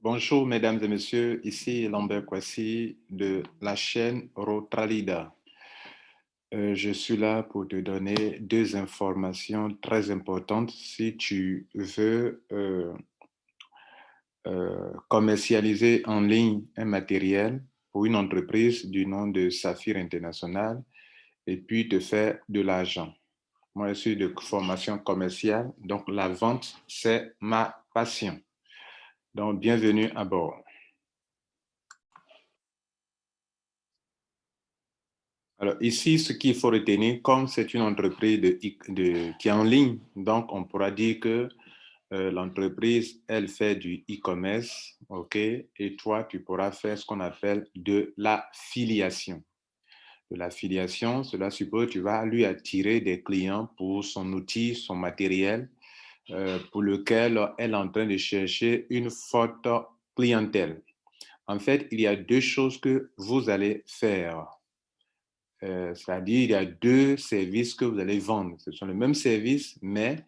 Bonjour mesdames et messieurs, ici Lambert Kwasi de la chaîne Rotralida. Je suis là pour te donner deux informations très importantes si tu veux commercialiser en ligne un matériel pour une entreprise du nom de Saphir International et puis te faire de l'argent. Moi, je suis de formation commerciale, donc la vente, c'est ma passion. Donc, bienvenue à bord. Alors ici, ce qu'il faut retenir, comme c'est une entreprise qui est en ligne, donc on pourra dire que l'entreprise, elle fait du e-commerce, OK? Et toi, tu pourras faire ce qu'on appelle de l'affiliation. De l'affiliation, cela suppose que tu vas lui attirer des clients pour son outil, son matériel, pour lequel elle est en train de chercher une forte clientèle. En fait, il y a deux choses que vous allez faire. C'est-à-dire, il y a deux services que vous allez vendre. Ce sont les mêmes services, mais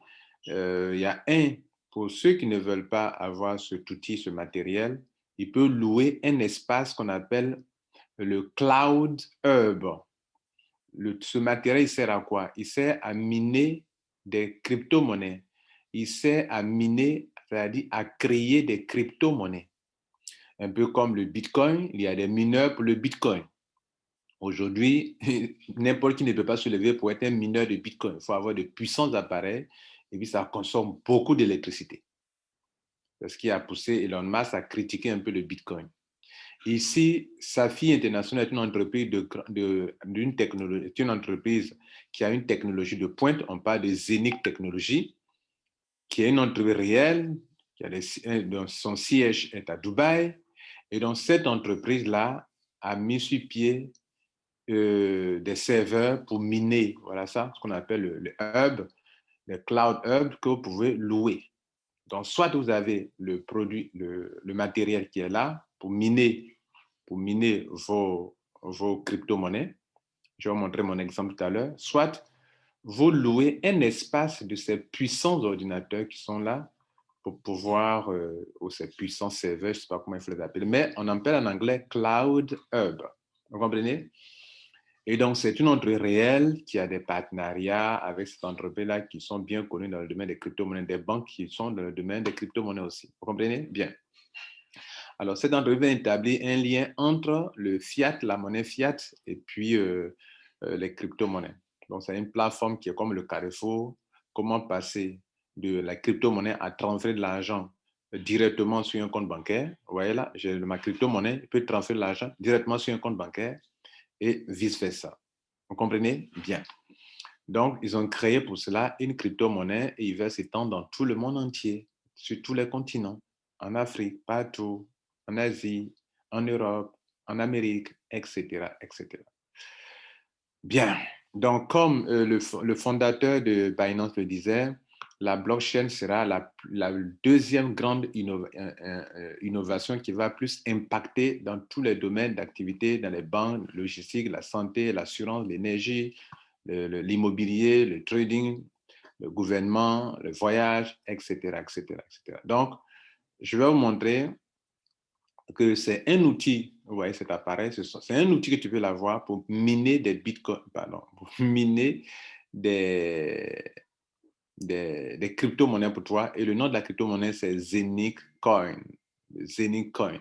il y a un, pour ceux qui ne veulent pas avoir cet outil, ce matériel, il peut louer un espace qu'on appelle le Cloud Hub. Ce matériel, il sert à quoi? Il sert à miner des crypto-monnaies. Il sert à miner, c'est-à-dire à créer des crypto-monnaies. Un peu comme le Bitcoin, il y a des mineurs pour le Bitcoin. Aujourd'hui, n'importe qui ne peut pas se lever pour être un mineur de Bitcoin. Il faut avoir de puissants appareils et puis ça consomme beaucoup d'électricité. C'est ce qui a poussé Elon Musk à critiquer un peu le Bitcoin. Ici, Safi International est une entreprise d'une technologie, est une entreprise qui a une technologie de pointe. On parle de Zenith Technologies, qui est une entreprise réelle, dont son siège est à Dubaï. Et donc, cette entreprise-là a mis sur pied des serveurs pour miner, voilà ça, ce qu'on appelle le hub, le cloud hub que vous pouvez louer. Donc, soit vous avez le produit, le matériel qui est là pour miner vos crypto-monnaies. Je vais vous montrer mon exemple tout à l'heure. Soit vous louez un espace de ces puissants ordinateurs qui sont là pour pouvoir, ou ces puissants serveurs, je ne sais pas comment il faut les appeler, mais on appelle en anglais Cloud Hub. Vous comprenez? Et donc, c'est une entreprise réelle qui a des partenariats avec cette entreprise-là qui sont bien connues dans le domaine des crypto-monnaies, des banques qui sont dans le domaine des crypto-monnaies aussi. Vous comprenez? Bien. Alors, cette entreprise a établi un lien entre le fiat, la monnaie fiat, et puis les crypto-monnaies. Donc, c'est une plateforme qui est comme le Carrefour. Comment passer de la crypto-monnaie à transférer de l'argent directement sur un compte bancaire. Vous voyez là, j'ai ma crypto-monnaie, je peux transférer de l'argent directement sur un compte bancaire et vice-versa. Vous comprenez? Bien. Donc, ils ont créé pour cela une crypto-monnaie et ils veulent s'étendre dans tout le monde entier, sur tous les continents, en Afrique, partout, en Asie, en Europe, en Amérique, etc., etc. Bien. Donc, comme le fondateur de Binance le disait, la blockchain sera la deuxième grande innovation qui va plus impacter dans tous les domaines d'activité, dans les banques, logistique, la santé, l'assurance, l'énergie, l'immobilier, le trading, le gouvernement, le voyage, etc., etc., etc. Donc, je vais vous montrer que c'est un outil, vous voyez cet appareil, c'est un outil que tu peux avoir pour miner des bitcoins, pardon, pour miner des, des crypto-monnaies pour toi. Et le nom de la crypto-monnaie, c'est Zenith Coin. Zenith Coin.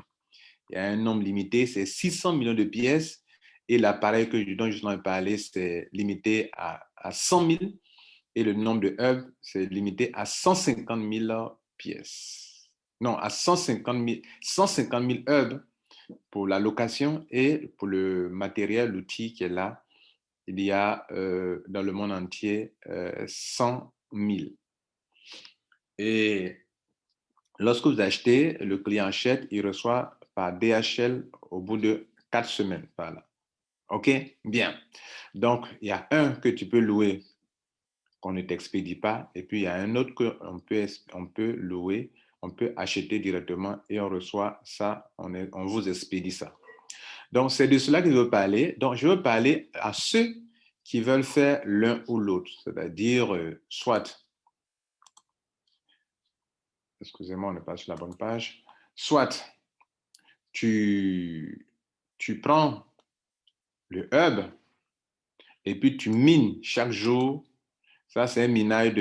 Il y a un nombre limité, c'est 600 millions de pièces. Et l'appareil dont je viens de parler, c'est limité à 100 000. Et le nombre de hubs, c'est limité à 150 000 pièces. Non, à 150 000 hubs pour la location et pour le matériel, l'outil qui est là. Il y a dans le monde entier 100 000. Et lorsque vous achetez, le client achète, il reçoit par DHL au bout de 4 semaines. Voilà. OK? Bien. Donc, il y a un que tu peux louer qu'on ne t'expédie pas, et puis il y a un autre qu'on peut louer, on peut acheter directement et on reçoit ça, on vous expédie ça. Donc, c'est de cela que je veux parler. Donc, je veux parler à ceux qui veulent faire l'un ou l'autre, c'est-à-dire soit, excusez-moi, on n'est pas sur la bonne page, Soit tu prends le hub et puis tu mines chaque jour. Ça, c'est un minage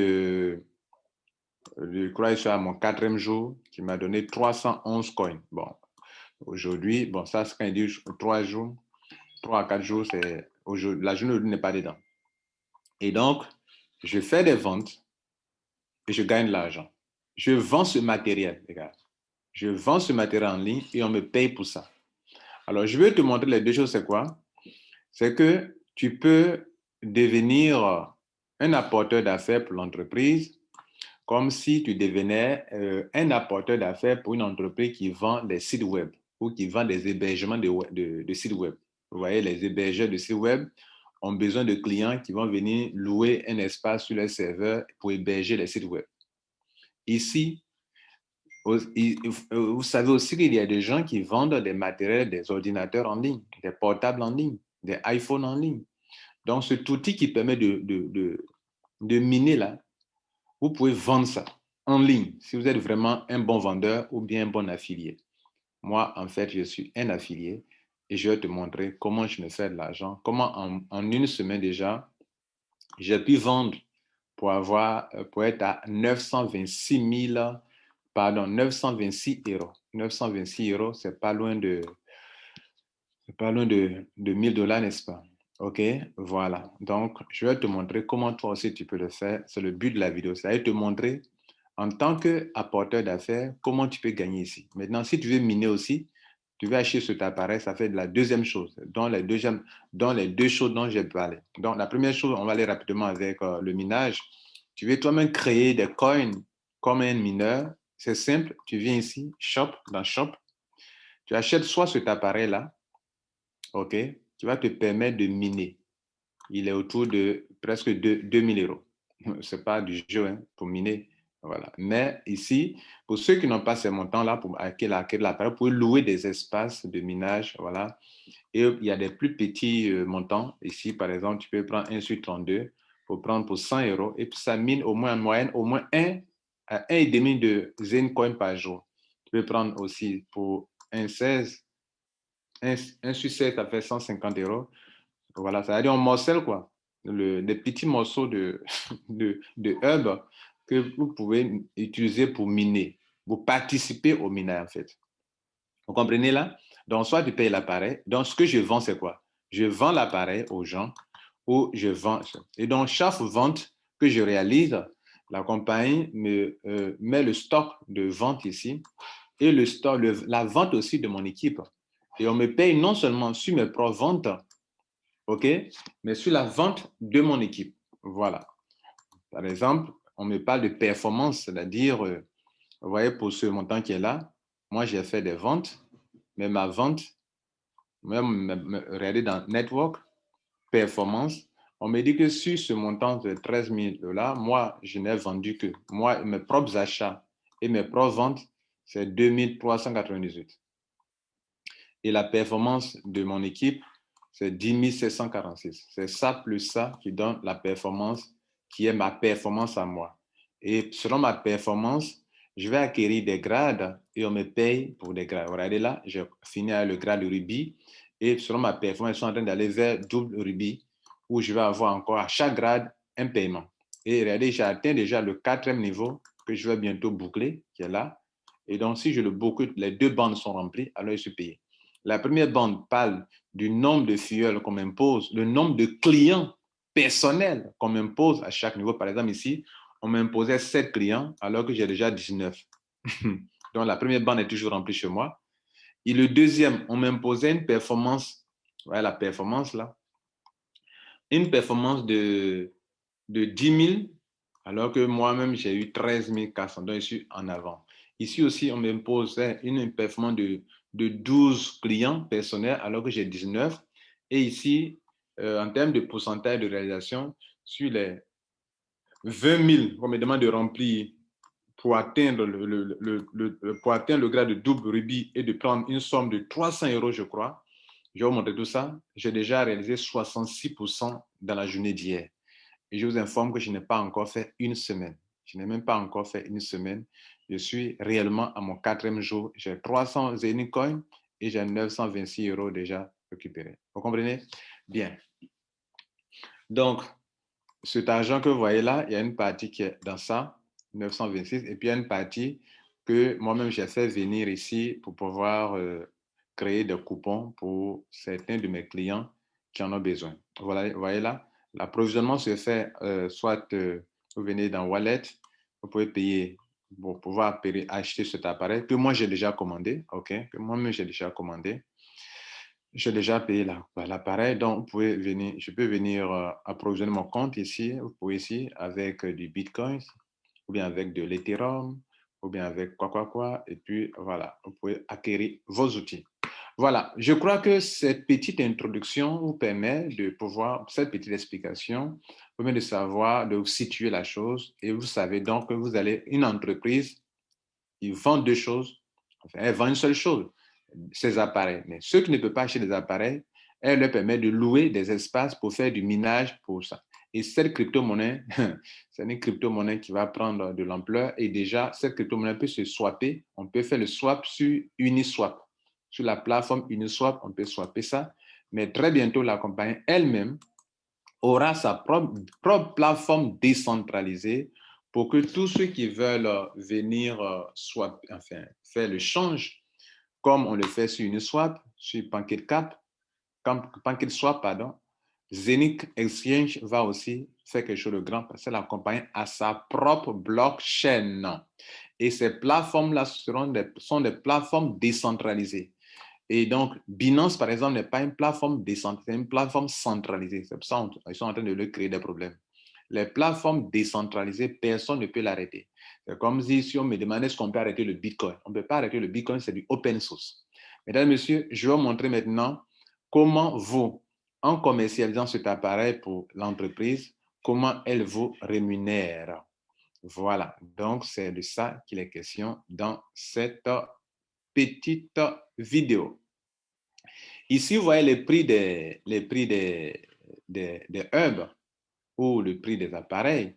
je crois que c'est à mon quatrième jour qui m'a donné 311 coins. Bon, aujourd'hui, bon, ça, c'est quand il dit 3 jours, 3 à 4 jours, la journée n'est pas dedans. Et donc, je fais des ventes et je gagne de l'argent. Je vends ce matériel, les gars. Je vends ce matériel en ligne et on me paye pour ça. Alors, je vais te montrer les deux choses, c'est quoi? C'est que tu peux devenir un apporteur d'affaires pour l'entreprise comme si tu devenais un apporteur d'affaires pour une entreprise qui vend des sites web ou qui vend des hébergements de sites web. Vous voyez, les hébergeurs de sites web ont besoin de clients qui vont venir louer un espace sur les serveurs pour héberger les sites web. Ici, vous savez aussi qu'il y a des gens qui vendent des matériels, des ordinateurs en ligne, des portables en ligne, des iPhones en ligne. Donc, cet outil qui permet de miner là, vous pouvez vendre ça en ligne si vous êtes vraiment un bon vendeur ou bien un bon affilié. Moi, en fait, je suis un affilié et je vais te montrer comment je me fais de l'argent, comment en une semaine déjà, j'ai pu vendre pour être à 926 000, pardon, 926 euros. 926 euros, c'est pas loin de 1000 $, n'est-ce pas? OK, voilà. Donc, je vais te montrer comment toi aussi tu peux le faire. C'est le but de la vidéo. C'est de te montrer en tant qu'apporteur d'affaires comment tu peux gagner ici. Maintenant, si tu veux miner aussi, tu veux acheter cet appareil, ça fait de la deuxième chose, dans les deux choses dont j'ai parlé. Donc, la première chose, on va aller rapidement avec le minage. Tu veux toi-même créer des coins comme un mineur. C'est simple. Tu viens ici, dans Shop. Tu achètes soit cet appareil-là, OK, qui va te permettre de miner. Il est autour de presque 2000 euros. Ce n'est pas du jeu hein, pour miner. Voilà. Mais ici, pour ceux qui n'ont pas ces montants-là pour acquérir l'appareil, vous pouvez louer des espaces de minage. Voilà. Et il y a des plus petits montants. Ici, par exemple, tu peux prendre un sur 32 pour prendre pour 100 euros. Et puis, ça mine au moins en moyenne, au moins 1 à 1,5 de Zencoin par jour. Tu peux prendre aussi pour un 16, un sur 16, ça fait 150 euros. Voilà, ça veut dire on morcelle quoi. Des petits morceaux de hub que vous pouvez utiliser pour miner, pour participer au minage en fait. Vous comprenez là? Donc, soit tu payes l'appareil. Donc, ce que je vends, c'est quoi? Je vends l'appareil aux gens ou je vends. Et donc, chaque vente que je réalise, la compagnie me met le stock de vente ici et la vente aussi de mon équipe. Et on me paye non seulement sur mes propres ventes, OK, mais sur la vente de mon équipe. Voilà. Par exemple, on me parle de performance, c'est-à-dire, vous voyez, pour ce montant qui est là, moi, j'ai fait des ventes, mais ma vente, même regardez dans Network, performance, on me dit que sur ce montant de 13 000 $, moi, je n'ai vendu que, moi, mes propres achats et mes propres ventes, c'est 2398. Et la performance de mon équipe, c'est 10 746. C'est ça plus ça qui donne la performance qui est ma performance à moi. Et selon ma performance, je vais acquérir des grades et on me paye pour des grades. Regardez là, j'ai fini avec le grade rubis et selon ma performance, je suis en train d'aller vers double rubis où je vais avoir encore à chaque grade un paiement. Et regardez, j'ai atteint déjà le 4e niveau que je vais bientôt boucler, qui est là. Et donc, si je le boucle, les 2 bandes sont remplies, alors je suis payé. La première bande parle du nombre de filleuls qu'on m'impose, le nombre de clients personnels qu'on m'impose à chaque niveau. Par exemple, ici, on m'imposait 7 clients alors que j'ai déjà 19. Donc, la première bande est toujours remplie chez moi. Et le deuxième, on m'imposait une performance, voilà la performance là, une performance de 10 000 alors que moi-même, j'ai eu 13 400. Donc, je suis en avant. Ici aussi, on m'imposait une performance de 12 clients personnels alors que j'ai 19. Et ici, en termes de pourcentage de réalisation, sur les 20 000 qu'on me demande de remplir pour atteindre pour atteindre le grade de double rubis et de prendre une somme de 300 euros, je crois, je vais vous montrer tout ça. J'ai déjà réalisé 66% dans la journée d'hier. Et je vous informe que je n'ai pas encore fait une semaine. Je n'ai même pas encore fait une semaine. Je suis réellement à mon 4e jour. J'ai 300 Zenicoin et j'ai 926 € déjà récupérés. Vous comprenez? Bien. Donc, cet argent que vous voyez là, il y a une partie qui est dans ça, 926, et puis il y a une partie que moi-même j'ai fait venir ici pour pouvoir créer des coupons pour certains de mes clients qui en ont besoin. Voilà, vous voyez là, l'approvisionnement se fait soit vous venez dans Wallet, vous pouvez payer pour pouvoir acheter cet appareil que moi j'ai déjà commandé, ok, que moi-même j'ai déjà commandé. J'ai déjà payé l'appareil, donc vous pouvez venir, je peux venir approvisionner mon compte ici, vous pouvez ici avec du Bitcoin, ou bien avec de l'Ethereum, ou bien avec quoi, et puis voilà, vous pouvez acquérir vos outils. Voilà, je crois que cette petite introduction vous permet de pouvoir, cette petite explication, vous permet de savoir, de vous situer la chose, et vous savez donc que vous allez, une entreprise qui vend deux choses, enfin, elle vend une seule chose, ces appareils. Mais ceux qui ne peuvent pas acheter des appareils, elle leur permet de louer des espaces pour faire du minage pour ça. Et cette crypto-monnaie, c'est une crypto-monnaie qui va prendre de l'ampleur et déjà, cette crypto-monnaie peut se swapper. On peut faire le swap sur Uniswap. Sur la plateforme Uniswap, on peut swapper ça. Mais très bientôt, la compagnie elle-même aura sa propre plateforme décentralisée pour que tous ceux qui veulent venir faire le change, comme on le fait sur Uniswap, sur PancakeSwap, pardon, Zenith Exchange va aussi faire quelque chose de grand parce que la compagnie a sa propre blockchain. Et ces plateformes-là sont des plateformes décentralisées. Et donc, Binance, par exemple, n'est pas une plateforme décentralisée, c'est une plateforme centralisée. C'est pour ça qu'ils sont en train de leur créer des problèmes. Les plateformes décentralisées, personne ne peut l'arrêter. C'est comme si on me demandait est-ce qu'on peut arrêter le Bitcoin. On ne peut pas arrêter le Bitcoin, c'est du open source. Mesdames et messieurs, je vais vous montrer maintenant comment vous, en commercialisant cet appareil pour l'entreprise, comment elle vous rémunère. Voilà, donc c'est de ça qu'il est question dans cette petite vidéo. Ici, vous voyez les prix des hubs ou le prix des appareils.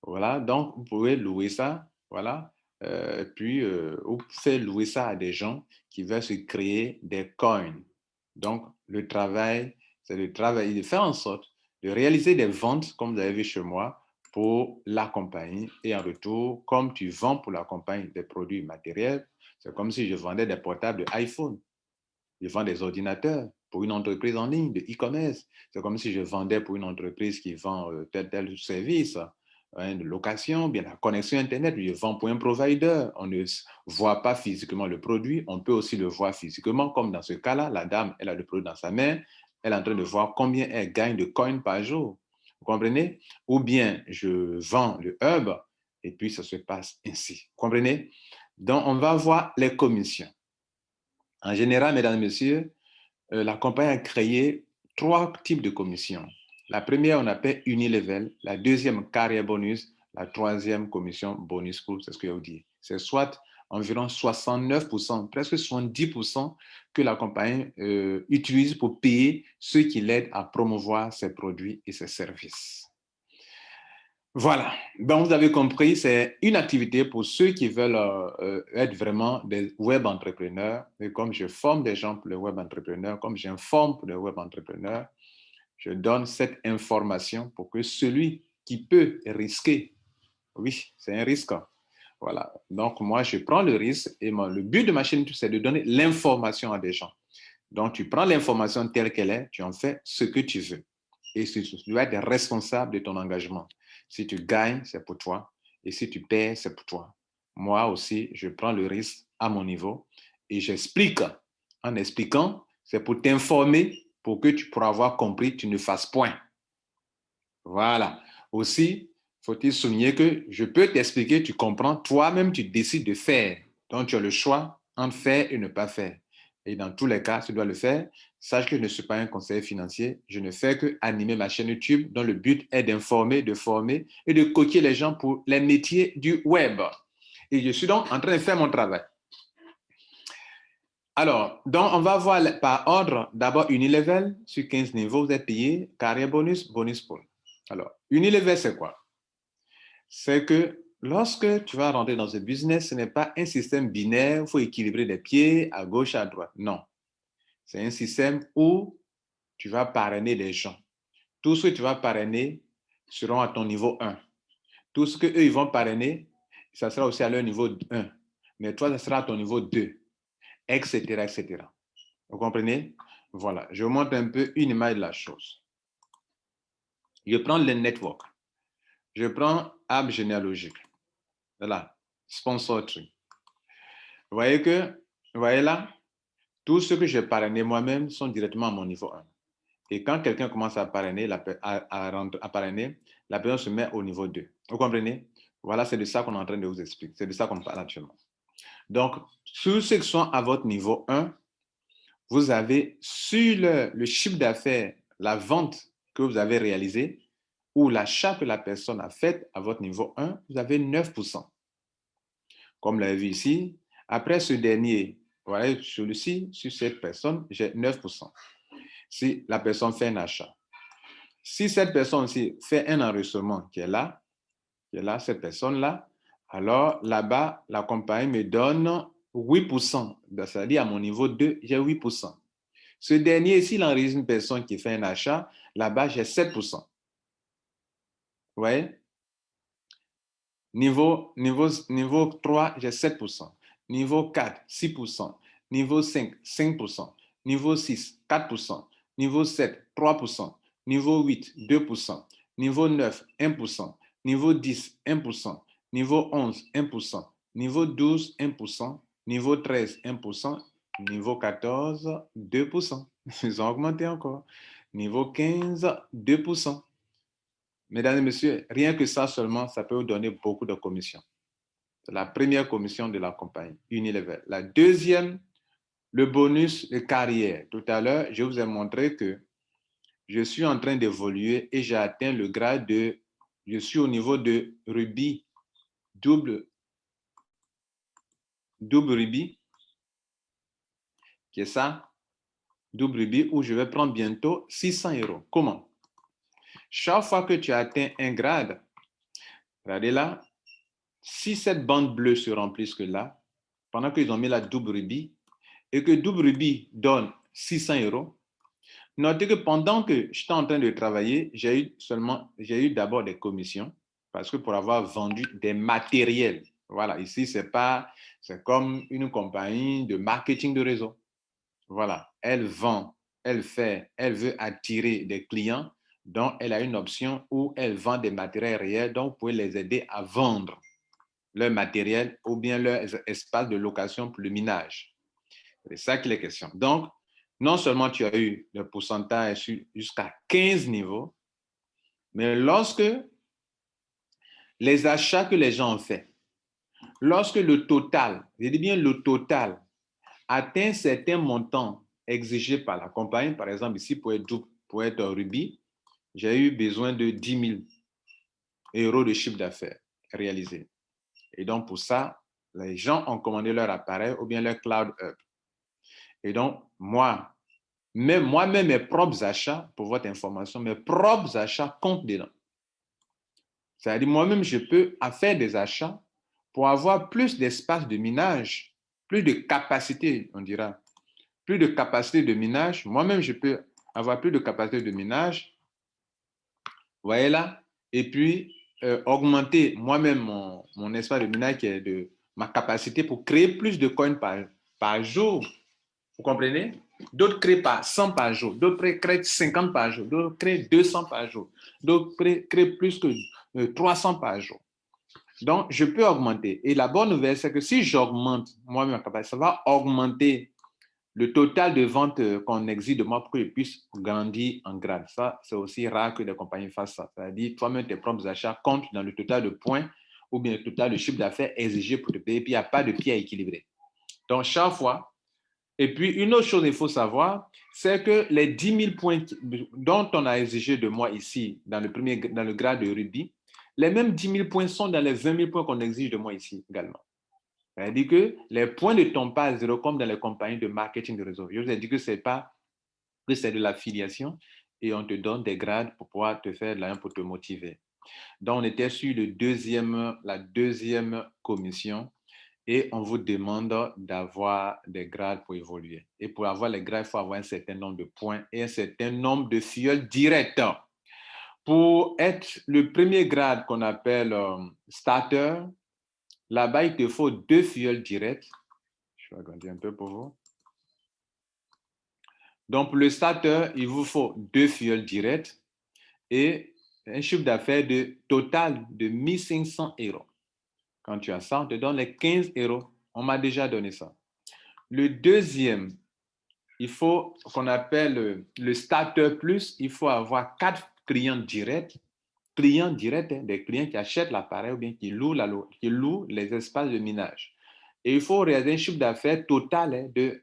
Voilà, donc vous pouvez louer ça, voilà, puis vous pouvez louer ça à des gens qui veulent se créer des coins. Donc, le travail, c'est de travailler, de faire en sorte de réaliser des ventes, comme vous avez vu chez moi, pour la compagnie. Et en retour, comme tu vends pour la compagnie des produits matériels, c'est comme si je vendais des portables iPhone. Je vends des ordinateurs pour une entreprise en ligne de e-commerce. C'est comme si je vendais pour une entreprise qui vend tel service, hein, de location, bien la connexion Internet. Je vends pour un provider. On ne voit pas physiquement le produit. On peut aussi le voir physiquement, comme dans ce cas-là, la dame, elle a le produit dans sa main. Elle est en train de voir combien elle gagne de coins par jour. Vous comprenez? Ou bien je vends le hub et puis ça se passe ainsi. Vous comprenez? Donc, on va voir les commissions. En général, mesdames et messieurs, la compagnie a créé 3 types de commissions. La première, on appelle unilevel. La deuxième, carrière bonus. La troisième, commission bonus pool, c'est ce que je vous dis. C'est soit environ 69%, presque 70% que la compagnie utilise pour payer ceux qui l'aident à promouvoir ses produits et ses services. Voilà, donc vous avez compris, c'est une activité pour ceux qui veulent être vraiment des web entrepreneurs. Et comme je forme des gens pour les web entrepreneurs, comme j'informe pour les web entrepreneurs, je donne cette information pour que celui qui peut risquer, oui, c'est un risque. Voilà, donc moi je prends le risque et le but de ma chaîne, c'est de donner l'information à des gens. Donc tu prends l'information telle qu'elle est, tu en fais ce que tu veux. Et tu dois être responsable de ton engagement. Si tu gagnes, c'est pour toi. Et si tu perds, c'est pour toi. Moi aussi, je prends le risque à mon niveau et j'explique. En expliquant, c'est pour t'informer, pour que tu pourras avoir compris, tu ne fasses point. Voilà. Aussi, faut-il souligner que je peux t'expliquer, tu comprends, toi-même, tu décides de faire. Donc, tu as le choix entre faire et ne pas faire. Et dans tous les cas, tu dois le faire. Sache que je ne suis pas un conseiller financier. Je ne fais que animer ma chaîne YouTube dont le but est d'informer, de former et de coacher les gens pour les métiers du web. Et je suis donc en train de faire mon travail. Alors, donc on va voir par ordre. D'abord, Unilevel, sur 15 niveaux, vous êtes payé. Carrière bonus, bonus pool. Alors, Unilevel, c'est quoi? C'est que lorsque tu vas rentrer dans ce business, ce n'est pas un système binaire, il faut équilibrer les pieds à gauche, à droite. Non. C'est un système où tu vas parrainer des gens. Tout ce que tu vas parrainer seront à ton niveau 1. Tout ce qu'eux, ils vont parrainer, ça sera aussi à leur niveau 1. Mais toi, ça sera à ton niveau 2, etc., etc. Vous comprenez? Voilà, je vous montre un peu une image de la chose. Je prends le network. Je prends arbre généalogique. Voilà, sponsor tree. Vous voyez là, tout ce que j'ai parrainé moi-même sont directement à mon niveau 1. Et quand quelqu'un commence à parrainer, à parrainer, la personne se met au niveau 2. Vous comprenez? Voilà, c'est de ça qu'on est en train de vous expliquer. C'est de ça qu'on parle actuellement. Donc, tous ceux qui sont à votre niveau 1, vous avez sur le chiffre d'affaires, la vente que vous avez réalisée ou l'achat que la personne a fait à votre niveau 1, vous avez 9%. Comme vous l'avez vu ici, après ce dernier, voilà, celui-ci, sur cette personne, j'ai 9%. Si la personne fait un achat. Si cette personne aussi fait un enregistrement qui est là, cette personne-là, alors là-bas, la compagnie me donne 8%. C'est-à-dire à mon niveau 2, j'ai 8%. Ce dernier, s'il enregistre une personne qui fait un achat, là-bas, j'ai 7%. Vous voyez? Niveau 3, j'ai 7%. Niveau 4, 6%. Niveau 5, 5%. Niveau 6, 4%. Niveau 7, 3%. Niveau 8, 2%. Niveau 9, 1%. Niveau 10, 1%. Niveau 11, 1%. Niveau 12, 1%. Niveau 13, 1%. Niveau 14, 2%. Ils ont augmenté encore. Niveau 15, 2%. Mesdames et messieurs, rien que ça seulement, ça peut vous donner beaucoup de commissions. C'est la première commission de la compagnie, Unilever. La deuxième, le bonus de carrière. Tout à l'heure, je vous ai montré que je suis en train d'évoluer et j'ai atteint le grade de, je suis au niveau de rubis, double rubis, qui est ça, double rubis, où je vais prendre bientôt 600 €. Comment? Chaque fois que tu as atteint un grade, regardez là, si cette bande bleue se remplit que là, pendant qu'ils ont mis la double rubis, et que double rubis donne 600 €, notez que pendant que j'étais en train de travailler, j'ai eu d'abord des commissions, parce que pour avoir vendu des matériels, voilà, ici, c'est comme une compagnie de marketing de réseau. Voilà, elle vend, elle veut attirer des clients, donc elle a une option où elle vend des matériels réels, donc vous pouvez les aider à vendre leur matériel ou bien leur espace de location pour le minage. C'est ça qu'il est question. Donc, non seulement tu as eu le pourcentage jusqu'à 15 niveaux, mais lorsque les achats que les gens ont faits, lorsque le total, je dis bien le total, atteint certains montants exigés par la compagnie, par exemple ici pour être Ruby, j'ai eu besoin de 10 000 € de chiffre d'affaires réalisé. Et donc pour ça, les gens ont commandé leur appareil ou bien leur Cloud Hub. Et donc moi-même, mes propres achats, pour votre information, mes propres achats comptent dedans. C'est-à-dire, moi-même, je peux faire des achats pour avoir plus d'espace de minage, plus de capacité, on dira, plus de capacité de minage. Moi-même, je peux avoir plus de capacité de minage, vous voyez là, et puis augmenter moi-même mon espace de minage qui est de ma capacité pour créer plus de coins par jour. Vous comprenez? D'autres créent par 100 par jour, d'autres créent 50 par jour, d'autres créent 200 par jour, d'autres créent plus que 300 par jour. Donc, je peux augmenter. Et la bonne nouvelle, c'est que si j'augmente moi-même ma capacité, ça va augmenter le total de ventes qu'on exige de moi pour que je puisse grandir en grade. Ça, c'est aussi rare que les compagnies fassent ça. C'est-à-dire, toi-même, tes propres achats comptent dans le total de points ou bien le total de chiffre d'affaires exigé pour te payer, puis il n'y a pas de pied à équilibrer. Donc, chaque fois, et puis, une autre chose qu'il faut savoir, c'est que les 10 000 points dont on a exigé de moi ici, dans le grade de rubis, les mêmes 10 000 points sont dans les 20 000 points qu'on exige de moi ici également. C'est-à-dire que les points ne tombent pas à zéro comme dans les compagnies de marketing de réseau. Je vous ai dit que c'est de l'affiliation et on te donne des grades pour pouvoir te faire de l'argent pour te motiver. Donc, on était sur la deuxième commission et on vous demande d'avoir des grades pour évoluer. Et pour avoir les grades, il faut avoir un certain nombre de points et un certain nombre de filleuls directs. Pour être le premier grade qu'on appelle starter, là-bas, il te faut 2 filleuls directs. Je vais agrandir un peu pour vous. Donc, pour le starter, il vous faut 2 filleuls directs et un chiffre d'affaires total de 1500 euros. Quand tu as ça, on te donne les 15 euros. On m'a déjà donné ça. Le deuxième, il faut qu'on appelle le starter plus. Il faut avoir 4 clients directs. Clients directs, des clients qui achètent l'appareil ou bien qui louent les espaces de minage. Et il faut réaliser un chiffre d'affaires total de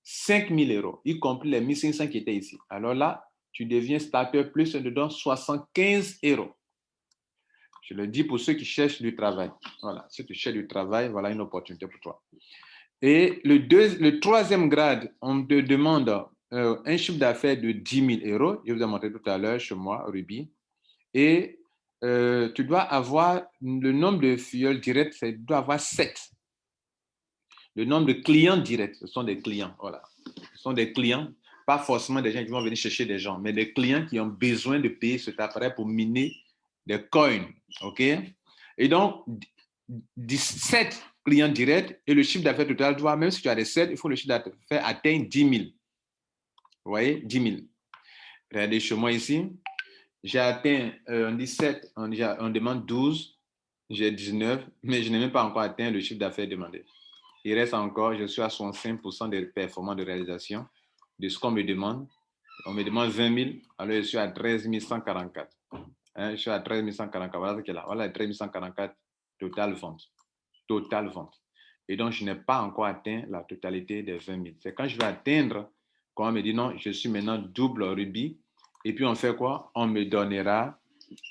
5 000 euros, y compris les 1 500 qui étaient ici. Alors là, tu deviens starter plus, on te donne 75 euros. Je le dis pour ceux qui cherchent du travail. Voilà, si tu cherches du travail, voilà une opportunité pour toi. Et le troisième grade, on te demande un chiffre d'affaires de 10 000 euros. Je vous ai montré tout à l'heure chez moi, Ruby. Et tu dois avoir le nombre de filleuls directs, tu dois avoir 7. Le nombre de clients directs, ce sont des clients. Voilà. Ce sont des clients, pas forcément des gens qui vont venir chercher des gens, mais des clients qui ont besoin de payer cet appareil pour miner des coins. OK? Et donc, 17 clients directs et le chiffre d'affaires total, tu vois, même si tu as des 7, il faut le chiffre d'affaires atteindre 10 000. Vous voyez? 10 000. Regardez chez moi ici. J'ai atteint 17, on demande 12, j'ai 19, mais je n'ai même pas encore atteint le chiffre d'affaires demandé. Il reste encore, je suis à 65% de performance de réalisation de ce qu'on me demande. On me demande 20 000, alors je suis à 13 144. Je suis à 13 144, voilà ce qu'il y a là. Voilà 13 144, total vente. Total vente. Et donc, je n'ai pas encore atteint la totalité des 20 000. C'est quand je vais atteindre, quand on me dit non, je suis maintenant double Ruby. Et puis, on fait quoi? On me donnera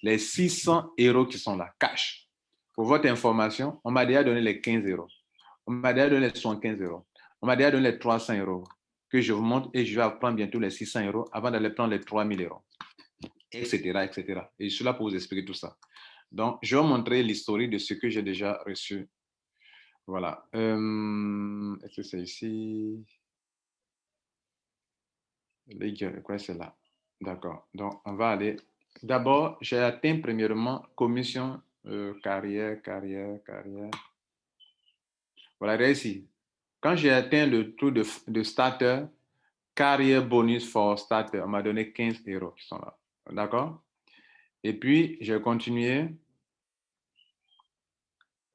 les 600 euros qui sont là, cash. Pour votre information, on m'a déjà donné les 15 euros. On m'a déjà donné les 75 euros. On m'a déjà donné les 300 euros que je vous montre et je vais prendre bientôt les 600 euros avant d'aller prendre les 3 000 euros, etc., etc. Et je suis là pour vous expliquer tout ça. Donc, je vais vous montrer l'historique de ce que j'ai déjà reçu. Voilà. Est-ce que c'est ici? Quoi, c'est là? D'accord. Donc, on va aller. D'abord, j'ai atteint premièrement commission carrière. Voilà, regardez ici. Quand j'ai atteint le taux de starter, carrière bonus for starter, on m'a donné 15 euros qui sont là. D'accord? Et puis, j'ai continué.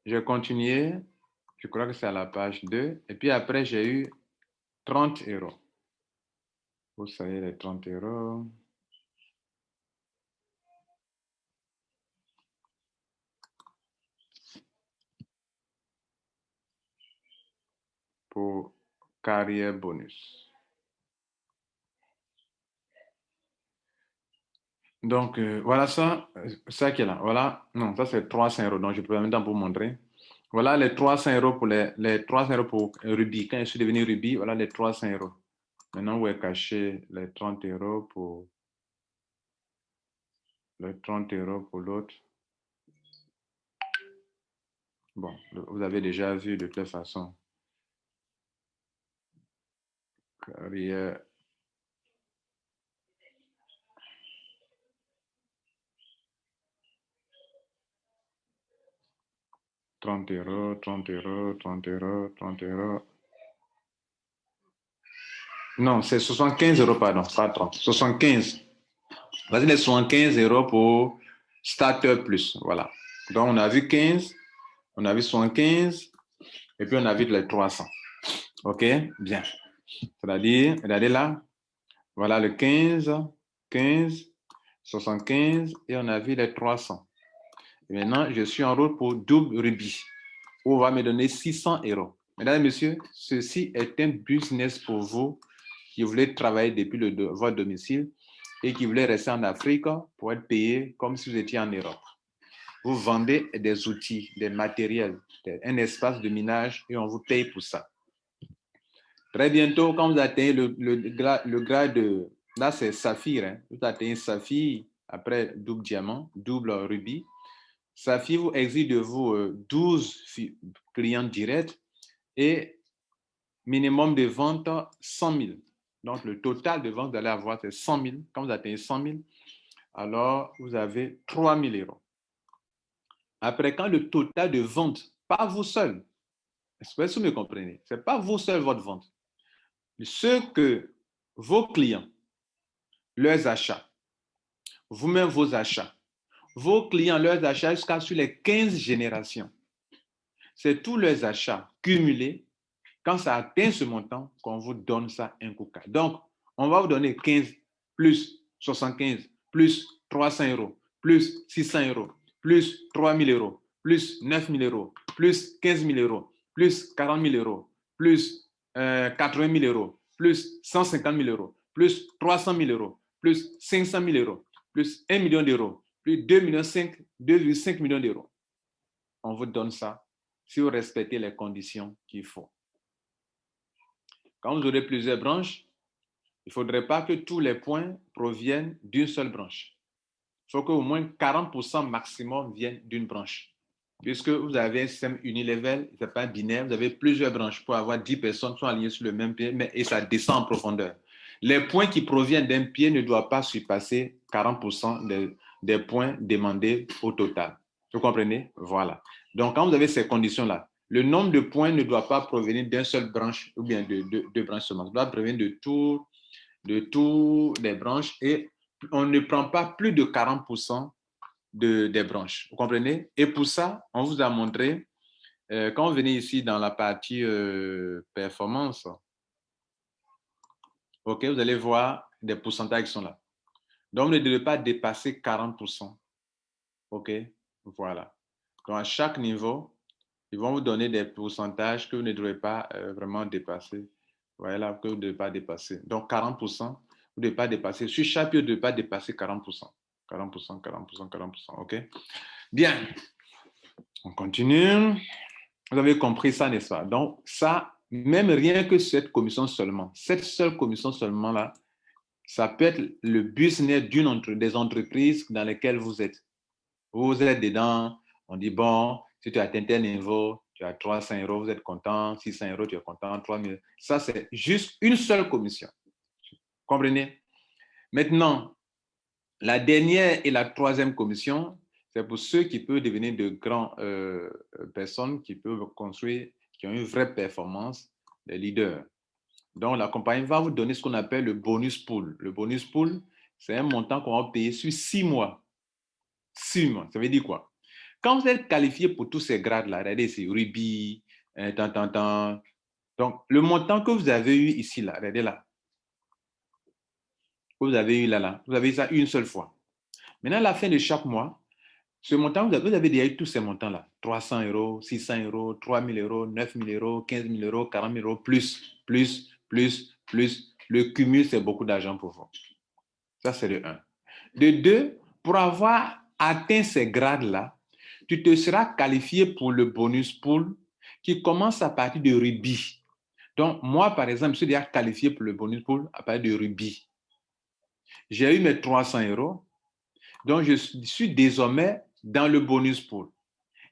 Je crois que c'est à la page 2. Et puis après, j'ai eu 30 euros. Vous savez, les 30 euros. Pour carrière bonus. Donc, voilà ça qui est là. Voilà, non, ça c'est 300 euros. Donc, je peux même temps vous montrer. Voilà les 300 euros pour les 300 euros pour Ruby. Quand je suis devenu Ruby, voilà les 300 euros. Maintenant, vous pouvez cacher les 30 euros pour l'autre. Bon, vous avez déjà vu de toute façon. Carrière. €30, 30 euros, 30 euros, 30 euros. Non, c'est 75 euros, pardon, pas 30. 75. Vas-y, les 75 euros pour Starter Plus. Voilà. Donc, on a vu 15, on a vu 75, et puis on a vu les 300. OK? Bien. C'est-à-dire, regardez là. Voilà le 15, 15, 75, et on a vu les 300. Et maintenant, je suis en route pour double Ruby, où on va me donner 600 euros. Mesdames et messieurs, ceci est un business pour vous qui voulez travailler depuis votre domicile et qui voulez rester en Afrique pour être payé comme si vous étiez en Europe. Vous vendez des outils, des matériels, un espace de minage et on vous paye pour ça. Très bientôt, quand vous atteignez le grade de... Là, c'est Saphir. Hein, vous atteignez Saphir après double diamant, double rubis. Saphir exige de vous 12 clients directs et minimum de vente 100 000. Donc, le total de vente, vous allez avoir, c'est 100 000. Quand vous atteignez 100 000, alors vous avez 3 000 euros. Après, quand le total de vente, pas vous seul, est-ce que vous me comprenez? Ce n'est pas vous seul votre vente. Ce que vos clients, leurs achats, vous-même vos achats, vos clients, leurs achats jusqu'à sur les 15 générations, c'est tous leurs achats cumulés. Quand ça atteint ce montant, qu'on vous donne ça un coup. Donc, on va vous donner 15 plus 75 plus 300 euros plus 600 euros plus 3 000 euros plus 9 000 euros plus 15 000 euros plus 40 000 euros plus 80 000 euros plus 150 000 euros plus 300 000 euros plus 500 000 euros plus 1 million d'euros plus 2,5 millions d'euros. On vous donne ça si vous respectez les conditions qu'il faut. Quand vous aurez plusieurs branches, il ne faudrait pas que tous les points proviennent d'une seule branche. Il faut qu'au moins 40% maximum viennent d'une branche. Puisque vous avez un système unilevel, ce n'est pas binaire, vous avez plusieurs branches pour avoir 10 personnes qui sont alignées sur le même pied, et ça descend en profondeur. Les points qui proviennent d'un pied ne doivent pas surpasser 40% des points demandés au total. Vous comprenez? Voilà. Donc, quand vous avez ces conditions-là, le nombre de points ne doit pas provenir d'une seule branche ou bien de deux branches seulement. Ça doit provenir de toutes les branches et on ne prend pas plus de 40% des branches. Vous comprenez? Et pour ça, on vous a montré, quand vous venez ici dans la partie performance, ok, vous allez voir des pourcentages qui sont là. Donc, vous ne devez pas dépasser 40%. Ok, voilà. Donc, à chaque niveau, ils vont vous donner des pourcentages que vous ne devez pas vraiment dépasser. Voilà, que vous ne devez pas dépasser. Donc, 40%, vous ne devez pas dépasser. Sur chaque pied, vous ne devez pas dépasser 40%. 40%, 40%, 40%. OK? Bien. On continue. Vous avez compris ça, n'est-ce pas? Donc, ça, même rien que cette commission seulement, cette seule commission seulement là, ça peut être le business des entreprises dans lesquelles vous êtes. Vous êtes dedans, on dit, bon, si tu as atteint tel niveau, tu as 300 euros, vous êtes content, 600 euros, tu es content, 3000. Ça, c'est juste une seule commission. Comprenez? Maintenant, la dernière et la troisième commission, c'est pour ceux qui peuvent devenir de grandes personnes qui peuvent construire, qui ont une vraie performance, des leaders. Donc, la compagnie va vous donner ce qu'on appelle le bonus pool. Le bonus pool, c'est un montant qu'on va payer sur 6 mois. 6 mois, ça veut dire quoi? Quand vous êtes qualifié pour tous ces grades-là, regardez, c'est rubis, donc, le montant que vous avez eu ici, là, regardez là, que vous avez eu là, vous avez eu ça une seule fois. Maintenant, à la fin de chaque mois, ce montant, vous avez déjà eu tous ces montants-là. 300 euros, 600 euros, 3 000 euros, 9 000 euros, 15 000 euros, 40 000 euros, plus. Le cumul, c'est beaucoup d'argent pour vous. Ça, c'est de 1. De 2, pour avoir atteint ces grades-là, tu te seras qualifié pour le bonus pool qui commence à partir de rubis. Donc, moi, par exemple, je suis déjà qualifié pour le bonus pool à partir de rubis. J'ai eu mes 300 euros. Donc, je suis désormais dans le bonus pool.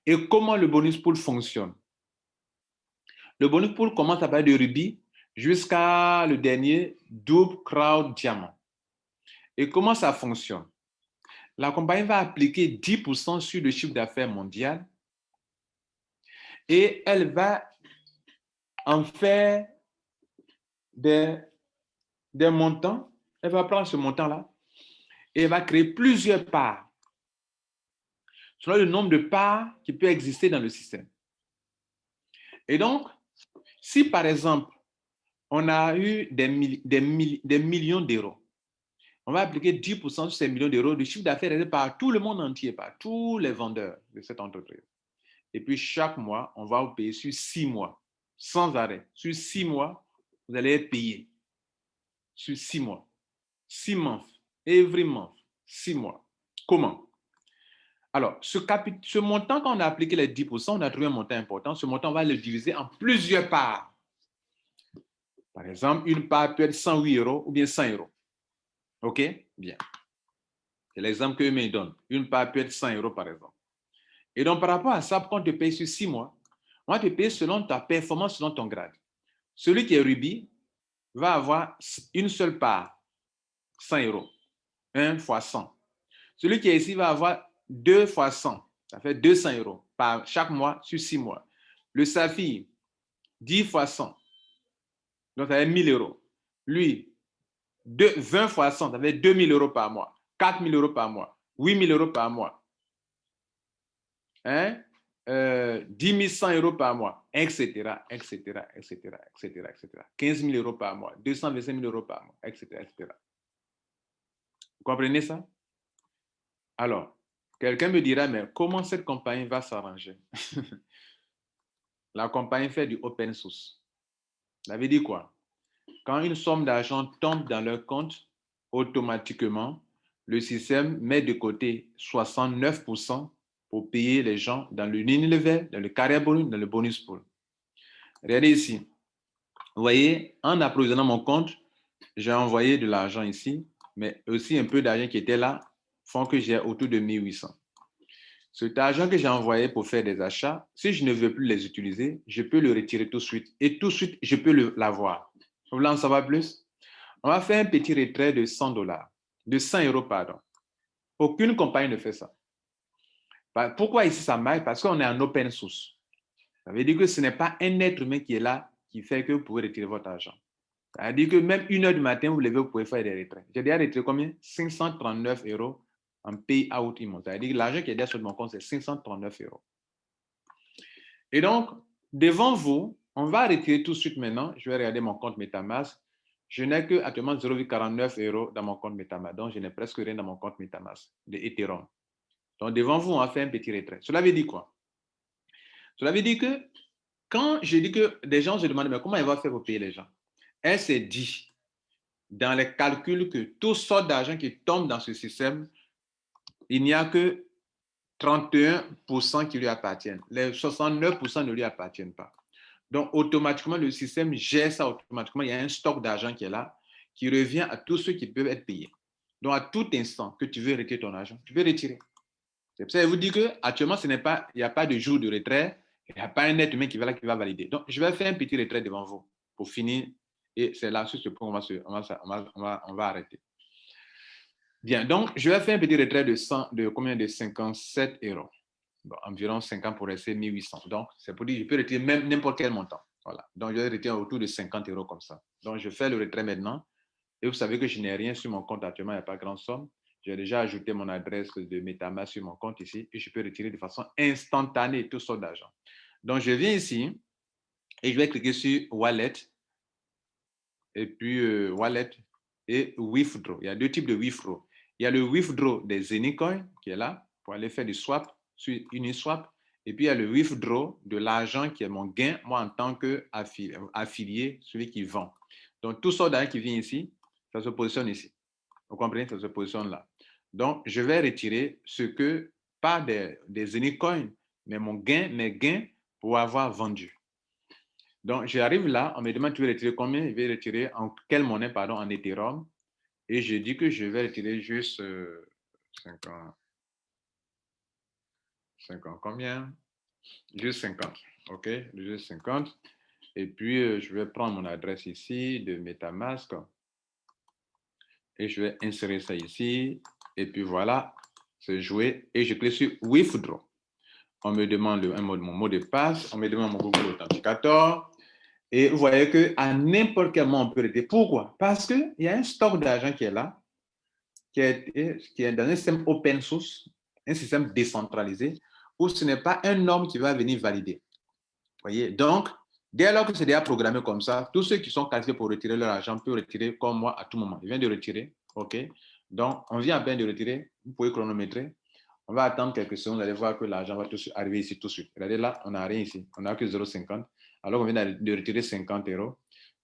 Et comment le bonus pool fonctionne? Le bonus pool commence à partir de rubis jusqu'à le dernier double crowd diamant. Et comment ça fonctionne? La compagnie va appliquer 10% sur le chiffre d'affaires mondial et elle va en faire des montants. Elle va prendre ce montant-là et elle va créer plusieurs parts selon le nombre de parts qui peut exister dans le système. Et donc, si par exemple, on a eu des millions d'euros, on va appliquer 10% sur ces millions d'euros de chiffre d'affaires réalisé par tout le monde entier, par tous les vendeurs de cette entreprise. Et puis, chaque mois, on va vous payer sur 6 mois, sans arrêt. Sur 6 mois, vous allez être payé. Sur 6 mois. 6 months. Every month. 6 mois. Comment? Alors, ce montant, quand on a appliqué les 10%, on a trouvé un montant important. Ce montant, on va le diviser en plusieurs parts. Par exemple, une part peut être 108 euros ou bien 100 euros. OK? Bien. C'est l'exemple qu'eux me donnent. Une part peut être 100 euros, par exemple. Et donc, par rapport à ça, quand on te paye sur 6 mois, on va te payer selon ta performance, selon ton grade. Celui qui est rubis va avoir une seule part, 100 euros. 1 fois 100. Celui qui est ici va avoir 2 fois 100. Ça fait 200 euros par chaque mois sur 6 mois. Le saphir, 10 fois 100. Donc, ça fait 1000 euros. Lui, 20 fois 100, ça fait 2000 euros par mois. 4000 euros par mois. 8000 euros par mois. Hein? 10 100 euros par mois, etc., etc., etc., etc., etc. 15 000 euros par mois, 225 000 euros par mois, etc., etc. Vous comprenez ça? Alors, quelqu'un me dira, mais comment cette compagnie va s'arranger? La compagnie fait du open source. Ça veut dire quoi? Quand une somme d'argent tombe dans leur compte, automatiquement, le système met de côté 69% pour payer les gens dans le level, dans le carrière bonus, dans le bonus pool. Regardez ici. Vous voyez, en approvisionnant mon compte, j'ai envoyé de l'argent ici, mais aussi un peu d'argent qui était là, font que j'ai autour de 1800. Cet argent que j'ai envoyé pour faire des achats, si je ne veux plus les utiliser, je peux le retirer tout de suite. Et tout de suite, je peux l'avoir. Vous voulez en savoir plus? On va faire un petit retrait de 100 dollars, de 100 euros, pardon. Aucune compagnie ne fait ça. Pourquoi ici ça marche? Parce qu'on est en open source. Ça veut dire que ce n'est pas un être humain qui est là qui fait que vous pouvez retirer votre argent. Ça veut dire que même 1h du matin, vous levez, vous pouvez faire des retraits. J'ai déjà retiré combien? 539 euros en payout immense. Ça veut dire que l'argent qui est derrière sur mon compte, c'est 539 euros. Et donc, devant vous, on va retirer tout de suite maintenant. Je vais regarder mon compte MetaMask. Je n'ai que actuellement 0,49 euros dans mon compte MetaMask. Donc, je n'ai presque rien dans mon compte MetaMask de Ethereum. Donc, devant vous, on va faire un petit retrait. Cela veut dire quoi? Cela veut dire que quand je dis que des gens se demandent, mais comment il va faire pour payer les gens? Elle s'est dit, dans les calculs, que tout sort d'argent qui tombe dans ce système, il n'y a que 31% qui lui appartiennent. Les 69% ne lui appartiennent pas. Donc, automatiquement, le système gère ça automatiquement. Il y a un stock d'argent qui est là, qui revient à tous ceux qui peuvent être payés. Donc, à tout instant que tu veux retirer ton argent, tu peux retirer. C'est pour ça que je vous dis qu'actuellement, il n'y a pas de jour de retrait. Il n'y a pas un être humain qui va valider. Donc, je vais faire un petit retrait devant vous pour finir. Et c'est là, sur ce point, on va arrêter. Bien, donc, je vais faire un petit retrait de combien? De 57 euros. Bon, environ 50 pour rester 1800. Donc, c'est pour dire que je peux retirer même n'importe quel montant. Voilà. Donc, je vais retirer autour de 50 euros comme ça. Donc, je fais le retrait maintenant. Et vous savez que je n'ai rien sur mon compte actuellement, il n'y a pas grande somme. J'ai déjà ajouté mon adresse de MetaMask sur mon compte ici et je peux retirer de façon instantanée tout sorte d'argent. Donc, je viens ici et je vais cliquer sur Wallet et puis Wallet et Withdraw. Il y a deux types de Withdraw. Il y a le Withdraw des Zenicoin qui est là pour aller faire du swap sur Uniswap. Et puis, il y a le Withdraw de l'argent qui est mon gain, moi, en tant qu'affilié, celui qui vend. Donc, tout sort d'argent qui vient ici, ça se positionne ici. Vous comprenez? Ça se positionne là. Donc, je vais retirer ce que, pas des Zenicoin, mais mes gains pour avoir vendu. Donc, j'arrive là, on me demande tu veux retirer combien? Je vais retirer en quelle monnaie, pardon, en Ethereum. Et je dis que je vais retirer juste 50. Combien? Juste 50. OK? Juste 50. Et puis, je vais prendre mon adresse ici de MetaMask. Et je vais insérer ça ici. Et puis voilà, c'est joué. Et je clique sur Withdraw. On me demande mon mot de passe. On me demande mon Google Authenticator. Et vous voyez qu'à n'importe quel moment, on peut retirer. Pourquoi? Parce qu'il y a un stock d'argent qui est là, qui est dans un système open source, un système décentralisé, où ce n'est pas un homme qui va venir valider. Vous voyez? Donc, dès lors que c'est déjà programmé comme ça, tous ceux qui sont qualifiés pour retirer leur argent peuvent retirer comme moi à tout moment. Je viens de retirer. OK? Donc, on vient à peine de retirer. Vous pouvez chronométrer. On va attendre quelques secondes. Vous allez voir que l'argent va arriver ici tout de suite. Regardez là, on n'a rien ici. On n'a que 0,50. Alors, on vient de retirer 50 euros.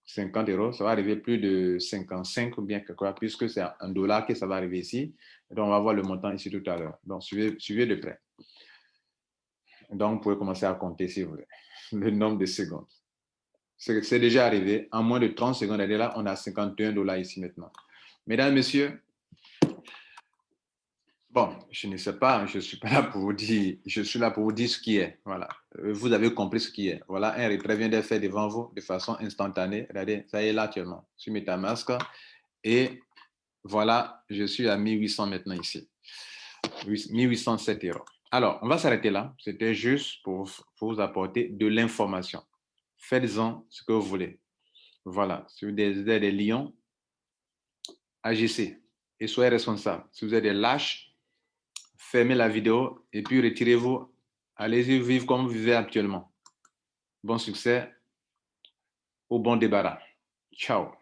50 euros, ça va arriver plus de 55 ou bien quelque chose, puisque c'est un dollar que ça va arriver ici. Donc, on va voir le montant ici tout à l'heure. Donc, suivez de près. Donc, vous pouvez commencer à compter si vous voulez le nombre de secondes. C'est déjà arrivé. En moins de 30 secondes, là, on a 51 dollars ici maintenant. Mesdames, Messieurs, Bon, je ne sais pas, je suis pas là pour vous dire, je suis là pour vous dire ce qui est. Voilà. Vous avez compris ce qui est. Voilà, un retrait vient d'être fait devant vous de façon instantanée. Regardez, ça y est là actuellement sur MetaMask. Et voilà, je suis à 1800 maintenant ici. 1807 euros. Alors, on va s'arrêter là. C'était juste pour vous apporter de l'information. Faites-en ce que vous voulez. Voilà, si vous êtes des lions, agissez et soyez responsables. Si vous êtes des lâches, fermez la vidéo et puis retirez-vous. Allez-y vivre comme vous vivez actuellement. Bon succès, au bon débarras. Ciao.